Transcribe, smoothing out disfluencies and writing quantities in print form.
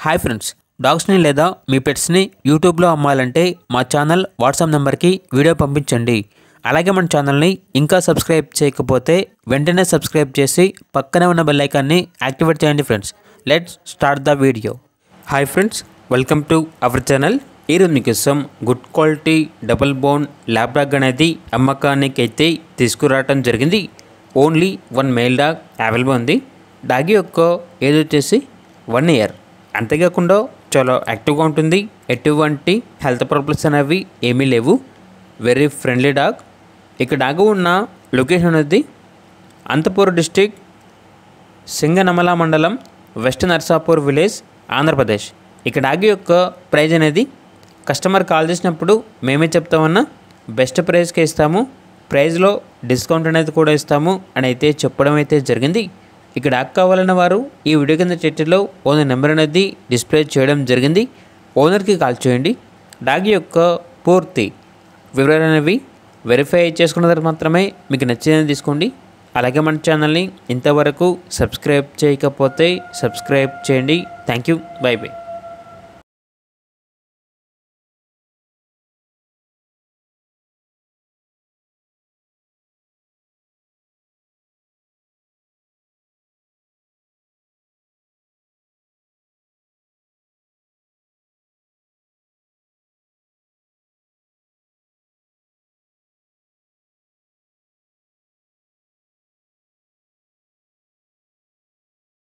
Hi friends, డాగ్స్ని లేదా మీ పెట్స్ని యూట్యూబ్లో అమ్మాలంటే మా ఛానల్ వాట్సాప్ నెంబర్కి వీడియో పంపించండి. అలాగే మన ఛానల్ని ఇంకా సబ్స్క్రైబ్ చేయకపోతే వెంటనే సబ్స్క్రైబ్ చేసి పక్కనే ఉన్న బెల్ ఐకాన్ని యాక్టివేట్ చేయండి friends. Let's start the video. Hi friends, welcome to our channel. ఈరోజు మీకోసం good quality double bone lab dog అనేది అమ్మకానికి అయితే తీసుకురావడం జరిగింది. ఓన్లీ 1 మేల్ డాగ్ అవైలబుల్ ఉంది. డాగ్ యొక్క ఏజ్ వచ్చేసి 1 ఇయర్. అంతేకాకుండా చాలా యాక్టివ్గా ఉంటుంది. ఎటువంటి హెల్త్ ప్రాబ్లమ్స్ అనేవి ఏమీ లేవు. Very friendly dog. ఇక డాగ్ ఉన్న లొకేషన్ అనేది అనంతపూర్ డిస్టిక్, సింగనమల మండలం, వెస్ట్ నర్సాపూర్ విలేజ్, ఆంధ్రప్రదేశ్. ఇక డాగ్ యొక్క ప్రైజ్ అనేది కస్టమర్ కాల్ చేసినప్పుడు మేమే చెప్తామన్నా బెస్ట్ ప్రైస్కే ఇస్తాము, ప్రైజ్లో డిస్కౌంట్ అనేది కూడా ఇస్తాము అని అయితే చెప్పడం అయితే జరిగింది. ఇక డాగ్ కావాలన్న వారు ఈ వీడియో కింద టైటిల్లో ఓనర్ నెంబర్ అనేది డిస్ప్లే చేయడం జరిగింది. ఓనర్కి కాల్ చేయండి. డాగ్ యొక్క పూర్తి వివరాలు అనేవి వెరిఫై చేసుకున్న తర్వాత మాత్రమే మీకు నచ్చిందని తీసుకోండి. అలాగే మన ఛానల్ని ఇంతవరకు సబ్స్క్రైబ్ చేయకపోతే సబ్స్క్రైబ్ చేయండి. Thank you. By by.